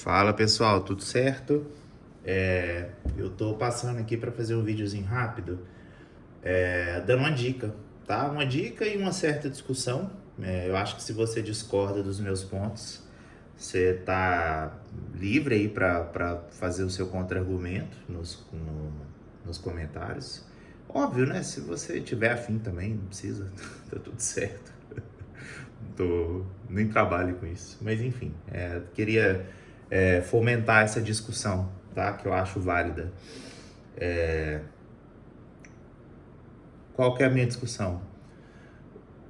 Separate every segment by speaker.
Speaker 1: Fala pessoal, tudo certo? Eu tô passando aqui para fazer um videozinho rápido, dando uma dica, tá? Uma dica e uma certa discussão. Eu acho que se você discorda dos meus pontos, você tá livre aí para fazer o seu contra-argumento nos comentários. Óbvio, né? Se você tiver afim também, não precisa, tá tudo certo. Nem trabalho com isso. Mas enfim, queria fomentar essa discussão, tá? Que eu acho válida. Qual que é a minha discussão?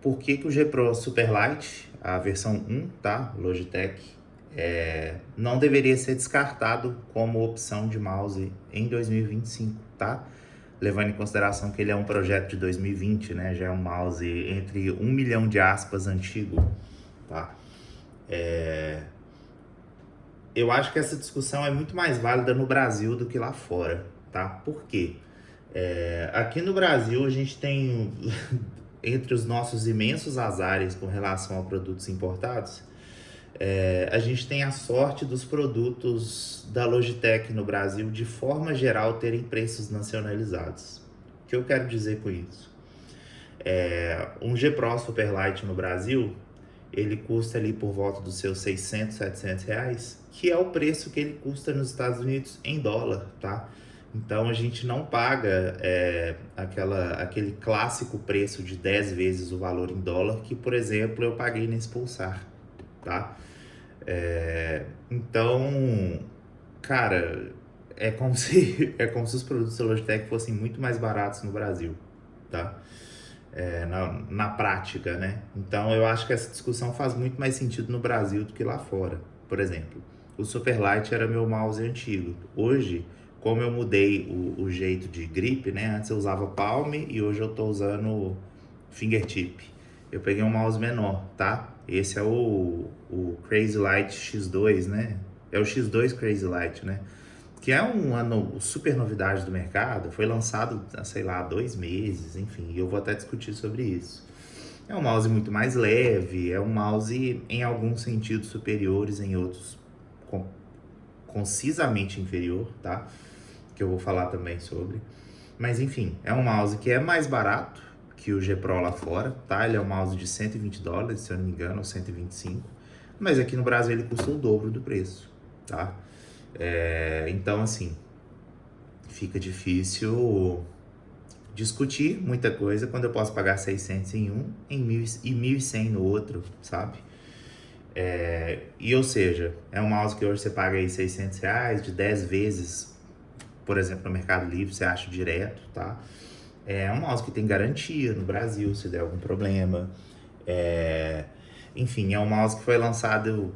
Speaker 1: Por que que o G Pro Superlight, a versão 1, tá? Logitech, não deveria ser descartado como opção de mouse em 2025, tá? Levando em consideração que ele é um projeto de 2020, né? Já é um mouse entre 1 milhão de aspas antigo, tá? Eu acho que essa discussão é muito mais válida no Brasil do que lá fora, tá? Por quê? Aqui no Brasil a gente tem, entre os nossos imensos azares com relação a produtos importados, a gente tem a sorte dos produtos da Logitech no Brasil, de forma geral, terem preços nacionalizados. O que eu quero dizer com isso? Um G Pro Superlight no Brasil, ele custa ali por volta dos seus 600, 700 reais, que é o preço que ele custa nos Estados Unidos em dólar, tá? Então a gente não paga aquele clássico preço de 10 vezes o valor em dólar que, por exemplo, eu paguei nesse Pulsar, tá? Então, cara, é como se os produtos da Logitech fossem muito mais baratos no Brasil, tá? Na prática, né? Então eu acho que essa discussão faz muito mais sentido no Brasil do que lá fora. Por exemplo, o Superlight era meu mouse antigo. Hoje, como eu mudei o jeito de grip, né? Antes eu usava palm e hoje eu tô usando fingertip. Eu peguei um mouse menor, tá? Esse é o Crazy Light X2, né? É o X2 Crazy Light, né? Que é uma super novidade do mercado, foi lançado, sei lá, há 2 meses, enfim, e eu vou até discutir sobre isso. É um mouse muito mais leve, é um mouse em alguns sentidos superiores, em outros concisamente inferior, tá? Que eu vou falar também sobre. Mas enfim, é um mouse que é mais barato que o G Pro lá fora, tá? Ele é um mouse de US$ 120, se eu não me engano, ou 125. Mas aqui no Brasil ele custa o dobro do preço, tá? Então, assim, fica difícil discutir muita coisa quando eu posso pagar 600 em um e 1.100 no outro, sabe? Ou seja, é um mouse que hoje você paga aí 600 reais, de 10 vezes, por exemplo, no Mercado Livre, você acha direto, tá? É um mouse que tem garantia no Brasil, se der algum problema. Enfim, é um mouse que foi lançado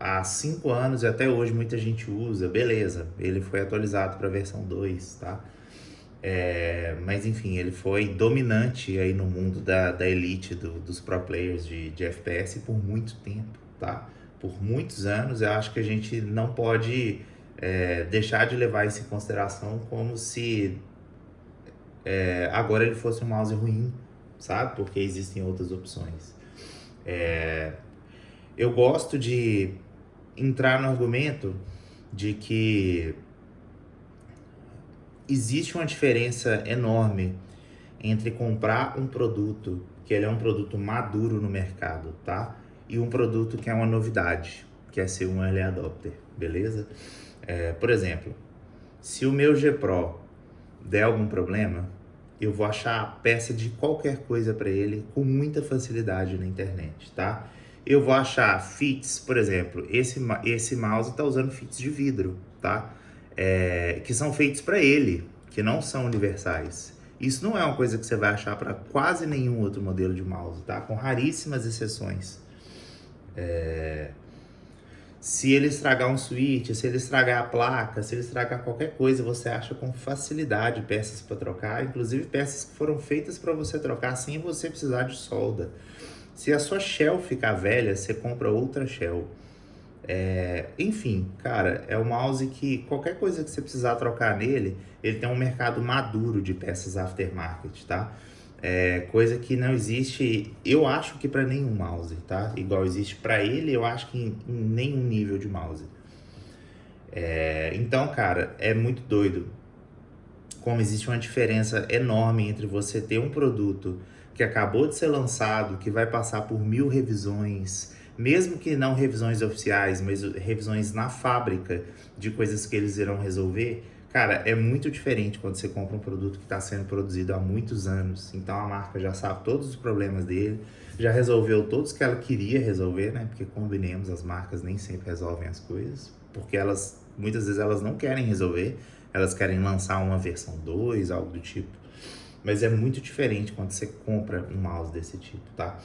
Speaker 1: há 5 anos e até hoje muita gente usa, beleza. Ele foi atualizado para a versão 2, tá? Mas enfim, ele foi dominante aí no mundo da elite dos pro players de FPS por muito tempo, tá? Por muitos anos. Eu acho que a gente não pode deixar de levar isso em consideração como se agora ele fosse um mouse ruim, sabe? Porque existem outras opções. Eu gosto de entrar no argumento de que existe uma diferença enorme entre comprar um produto que ele é um produto maduro no mercado, tá? E um produto que é uma novidade, que é ser um early adopter, beleza? Por exemplo, se o meu G Pro der algum problema, eu vou achar a peça de qualquer coisa para ele com muita facilidade na internet, tá? Eu vou achar fits, por exemplo, esse mouse está usando fits de vidro, tá? Que são feitos para ele, que não são universais. Isso não é uma coisa que você vai achar para quase nenhum outro modelo de mouse, tá? Com raríssimas exceções. Se ele estragar um switch, se ele estragar a placa, se ele estragar qualquer coisa, você acha com facilidade peças para trocar, inclusive peças que foram feitas para você trocar sem você precisar de solda. Se a sua shell ficar velha, você compra outra shell. Enfim, cara, é um mouse que qualquer coisa que você precisar trocar nele, ele tem um mercado maduro de peças aftermarket, tá? Coisa que não existe, eu acho que para nenhum mouse, tá? Igual existe para ele, eu acho que em nenhum nível de mouse. Então, cara, é muito doido como existe uma diferença enorme entre você ter um produto que acabou de ser lançado, que vai passar por 1000 revisões, mesmo que não revisões oficiais, mas revisões na fábrica de coisas que eles irão resolver. Cara, é muito diferente quando você compra um produto que está sendo produzido há muitos anos. Então a marca já sabe todos os problemas dele, já resolveu todos que ela queria resolver, né? Porque convenhamos, as marcas nem sempre resolvem as coisas, porque elas muitas vezes elas não querem resolver, elas querem lançar uma versão 2, algo do tipo. Mas é muito diferente quando você compra um mouse desse tipo, tá?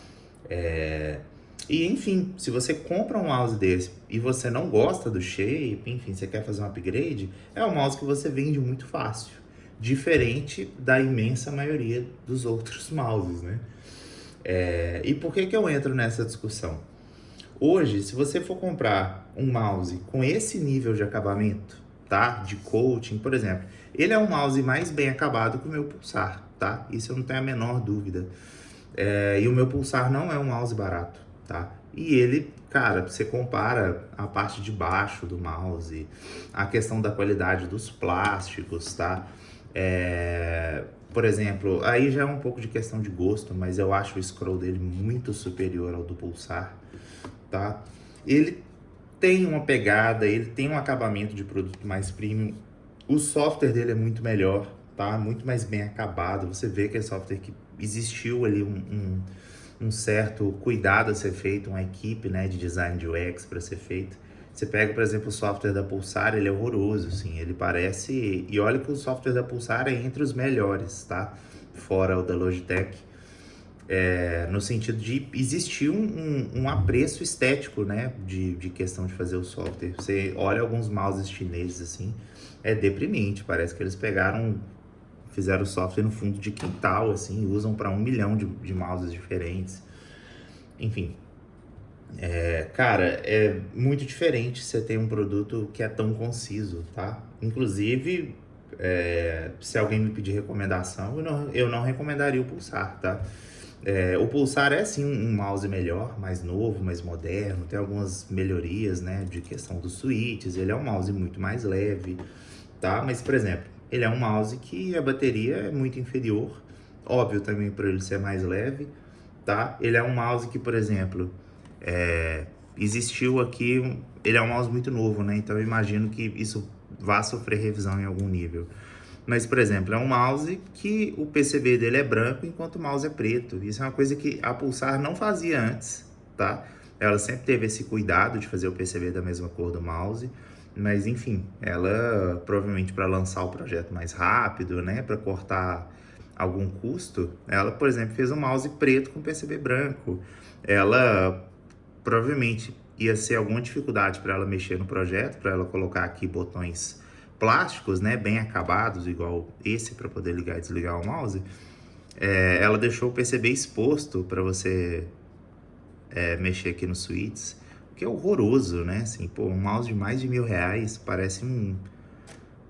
Speaker 1: E enfim, se você compra um mouse desse e você não gosta do shape, enfim, você quer fazer um upgrade, é um mouse que você vende muito fácil. Diferente da imensa maioria dos outros mouses, né? E por que eu entro nessa discussão? Hoje, se você for comprar um mouse com esse nível de acabamento, tá? De coaching, por exemplo, ele é um mouse mais bem acabado que o meu Pulsar, tá? Isso eu não tenho a menor dúvida. E o meu Pulsar não é um mouse barato, tá? E ele, cara, você compara a parte de baixo do mouse, a questão da qualidade dos plásticos, tá? Por exemplo, aí já é um pouco de questão de gosto, mas eu acho o scroll dele muito superior ao do Pulsar, tá? Ele tem uma pegada, ele tem um acabamento de produto mais premium. O software dele é muito melhor, tá? Muito mais bem acabado. Você vê que é software que existiu ali um certo cuidado a ser feito, uma equipe, né, de design de UX para ser feito. Você pega, por exemplo, o software da Pulsar, ele é horroroso, assim, ele parece... E olha que o software da Pulsar é entre os melhores, tá? Fora o da Logitech. No sentido de existir um apreço estético, né, de questão de fazer o software. Você olha alguns mouses chineses, assim, é deprimente, parece que eles fizeram o software no fundo de quintal, assim, usam para 1 milhão de mouses diferentes. Enfim, cara, é muito diferente você ter um produto que é tão conciso, tá? Inclusive, se alguém me pedir recomendação, eu não recomendaria o Pulsar, tá? O Pulsar é sim um mouse melhor, mais novo, mais moderno, tem algumas melhorias, né, de questão dos switches, ele é um mouse muito mais leve, tá? Mas, por exemplo, ele é um mouse que a bateria é muito inferior, óbvio também por ele ser mais leve, tá? Ele é um mouse que, por exemplo, existiu aqui, ele é um mouse muito novo, né? Então eu imagino que isso vá sofrer revisão em algum nível. Mas, por exemplo, é um mouse que o PCB dele é branco enquanto o mouse é preto. Isso é uma coisa que a Pulsar não fazia antes, tá? Ela sempre teve esse cuidado de fazer o PCB da mesma cor do mouse. Mas, enfim, ela provavelmente para lançar o projeto mais rápido, né? Para cortar algum custo, ela, por exemplo, fez um mouse preto com PCB branco. Ela provavelmente ia ser alguma dificuldade para ela mexer no projeto, para ela colocar aqui botões plásticos, né, bem acabados, igual esse para poder ligar e desligar o mouse. Ela deixou o PCB exposto para você mexer aqui nos switches, o que é horroroso, né? Assim, pô, um mouse de mais de R$ 1.000 parece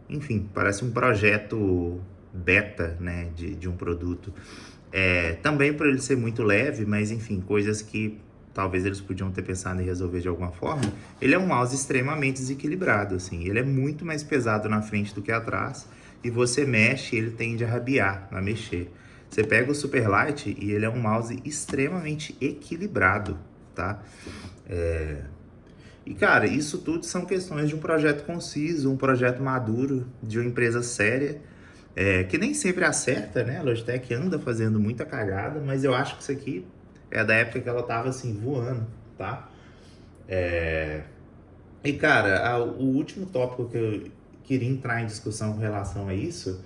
Speaker 1: enfim, parece um projeto beta, né, de um produto. Também por ele ser muito leve, mas enfim, coisas que talvez eles podiam ter pensado em resolver de alguma forma. Ele é um mouse extremamente desequilibrado, assim. Ele é muito mais pesado na frente do que atrás. E você mexe, ele tende a rabiar a mexer. Você pega o Superlight e ele é um mouse extremamente equilibrado, tá? E, cara, isso tudo são questões de um projeto conciso, um projeto maduro, de uma empresa séria, que nem sempre acerta, né? A Logitech anda fazendo muita cagada, mas eu acho que isso aqui é da época que ela tava assim, voando, tá? E cara, o último tópico que eu queria entrar em discussão com relação a isso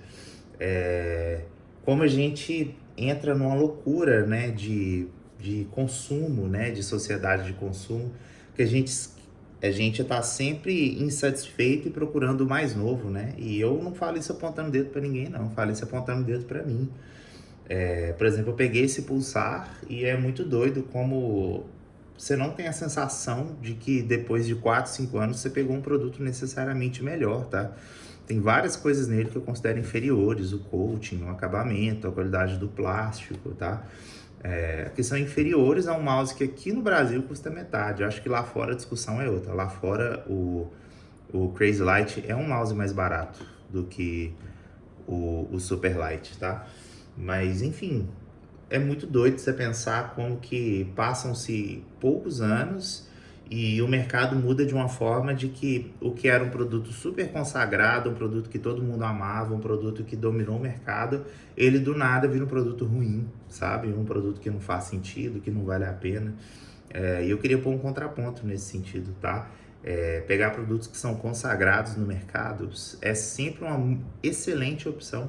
Speaker 1: é como a gente entra numa loucura, né, de consumo, né, de sociedade de consumo, que a gente tá sempre insatisfeito e procurando o mais novo, né? E eu não falo isso apontando o dedo para ninguém, não, eu falo isso apontando o dedo para mim. Por exemplo, eu peguei esse Pulsar e é muito doido como você não tem a sensação de que depois de 4, 5 anos você pegou um produto necessariamente melhor, tá? Tem várias coisas nele que eu considero inferiores, o coating, o acabamento, a qualidade do plástico, tá? Que são inferiores a um mouse que aqui no Brasil custa metade. Eu acho que lá fora a discussão é outra. Lá fora O Crazy Light é um mouse mais barato do que o Super Light, tá? Mas, enfim, é muito doido você pensar como que passam-se poucos anos e o mercado muda de uma forma de que o que era um produto super consagrado, um produto que todo mundo amava, um produto que dominou o mercado, ele do nada vira um produto ruim, sabe? Um produto que não faz sentido, que não vale a pena. E eu queria pôr um contraponto nesse sentido, tá? Pegar produtos que são consagrados no mercado é sempre uma excelente opção,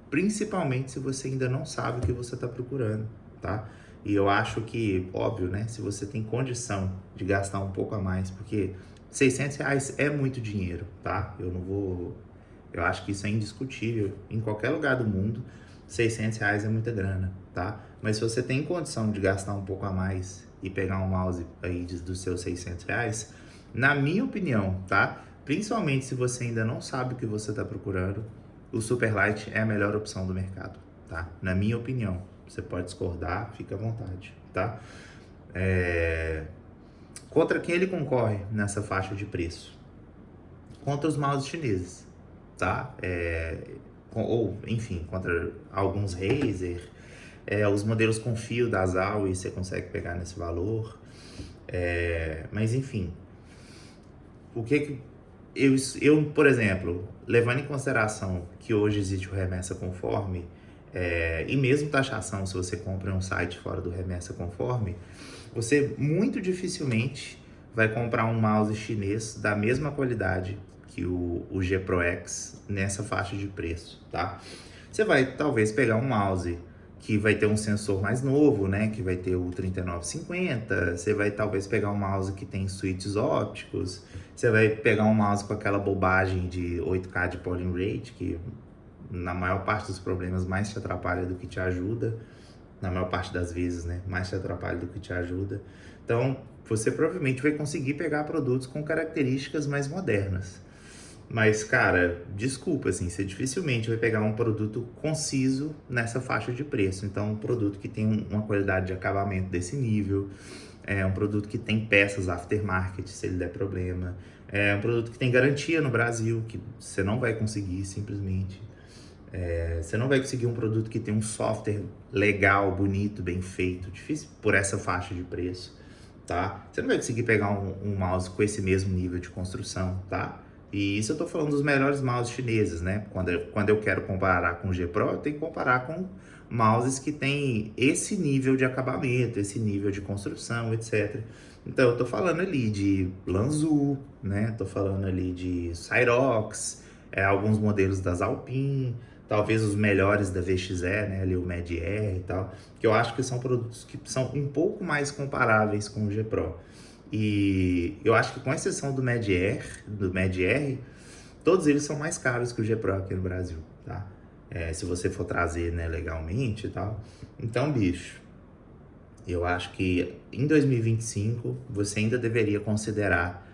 Speaker 1: principalmente se você ainda não sabe o que você está procurando, tá? E eu acho que, óbvio, né? Se você tem condição de gastar um pouco a mais, porque R$ 600 é muito dinheiro, tá? Eu acho que isso é indiscutível. Em qualquer lugar do mundo, R$ 600 é muita grana, tá? Mas se você tem condição de gastar um pouco a mais e pegar um mouse aí dos seus R$ 600, na minha opinião, tá? Principalmente se você ainda não sabe o que você está procurando, o Superlight é a melhor opção do mercado, tá? Na minha opinião. Você pode discordar, fica à vontade, tá? Contra quem ele concorre nessa faixa de preço? Contra os mouses chineses, tá? Ou, enfim, contra alguns Razer, os modelos com fio da Zowie você consegue pegar nesse valor. Mas, enfim, o que eu, por exemplo, levando em consideração que hoje existe o Remessa Conforme, e mesmo taxação, se você compra um site fora do Remessa Conforme, você muito dificilmente vai comprar um mouse chinês da mesma qualidade que o G Pro X nessa faixa de preço, tá? Você vai talvez pegar um mouse que vai ter um sensor mais novo, né? Que vai ter o 3950. Você vai talvez pegar um mouse que tem switches ópticos. Você vai pegar um mouse com aquela bobagem de 8K de polling rate, que na maior parte dos problemas mais te atrapalha do que te ajuda. Na maior parte das vezes, né? Mais te atrapalha do que te ajuda. Então, você provavelmente vai conseguir pegar produtos com características mais modernas. Mas, cara, desculpa, assim, você dificilmente vai pegar um produto conciso nessa faixa de preço. Então, um produto que tem uma qualidade de acabamento desse nível, um produto que tem peças aftermarket, se ele der problema, um produto que tem garantia no Brasil, que você não vai conseguir simplesmente. Você não vai conseguir um produto que tem um software legal, bonito, bem feito, difícil por essa faixa de preço, tá? Você não vai conseguir pegar um mouse com esse mesmo nível de construção, tá? E isso eu tô falando dos melhores mouses chineses, né? Quando eu quero comparar com o G Pro, eu tenho que comparar com mouses que tem esse nível de acabamento, esse nível de construção, etc. Então, eu tô falando ali de Lanzu, né? Tô falando ali de Cyrox, alguns modelos das Alpine, talvez os melhores da VXE, né? Ali o Mad Air e tal, que eu acho que são produtos que são um pouco mais comparáveis com o G Pro. E eu acho que com exceção do Mad R, todos eles são mais caros que o G Pro aqui no Brasil, tá? Se você for trazer, né, legalmente e tal. Então, bicho, eu acho que em 2025 você ainda deveria considerar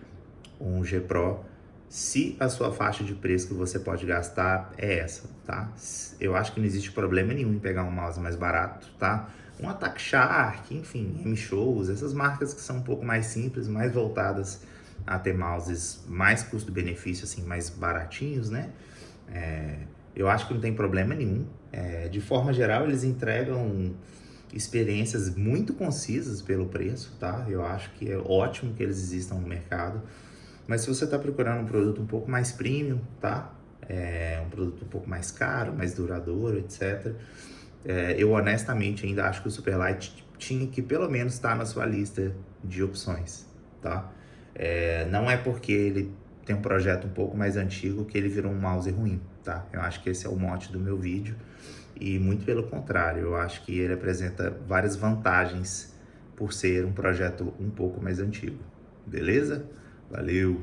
Speaker 1: um G Pro se a sua faixa de preço que você pode gastar é essa, tá? Eu acho que não existe problema nenhum em pegar um mouse mais barato, tá? Um Attack Shark, enfim, M-Shows, essas marcas que são um pouco mais simples, mais voltadas a ter mouses mais custo-benefício, assim, mais baratinhos, né? Eu acho que não tem problema nenhum. De forma geral, eles entregam experiências muito concisas pelo preço, tá? Eu acho que é ótimo que eles existam no mercado. Mas se você está procurando um produto um pouco mais premium, tá? Um produto um pouco mais caro, mais duradouro, etc. Eu honestamente ainda acho que o Superlight tinha que pelo menos estar na sua lista de opções, tá? Não é porque ele tem um projeto um pouco mais antigo que ele virou um mouse ruim, tá? Eu acho que esse é o mote do meu vídeo e muito pelo contrário, eu acho que ele apresenta várias vantagens por ser um projeto um pouco mais antigo, beleza? Valeu!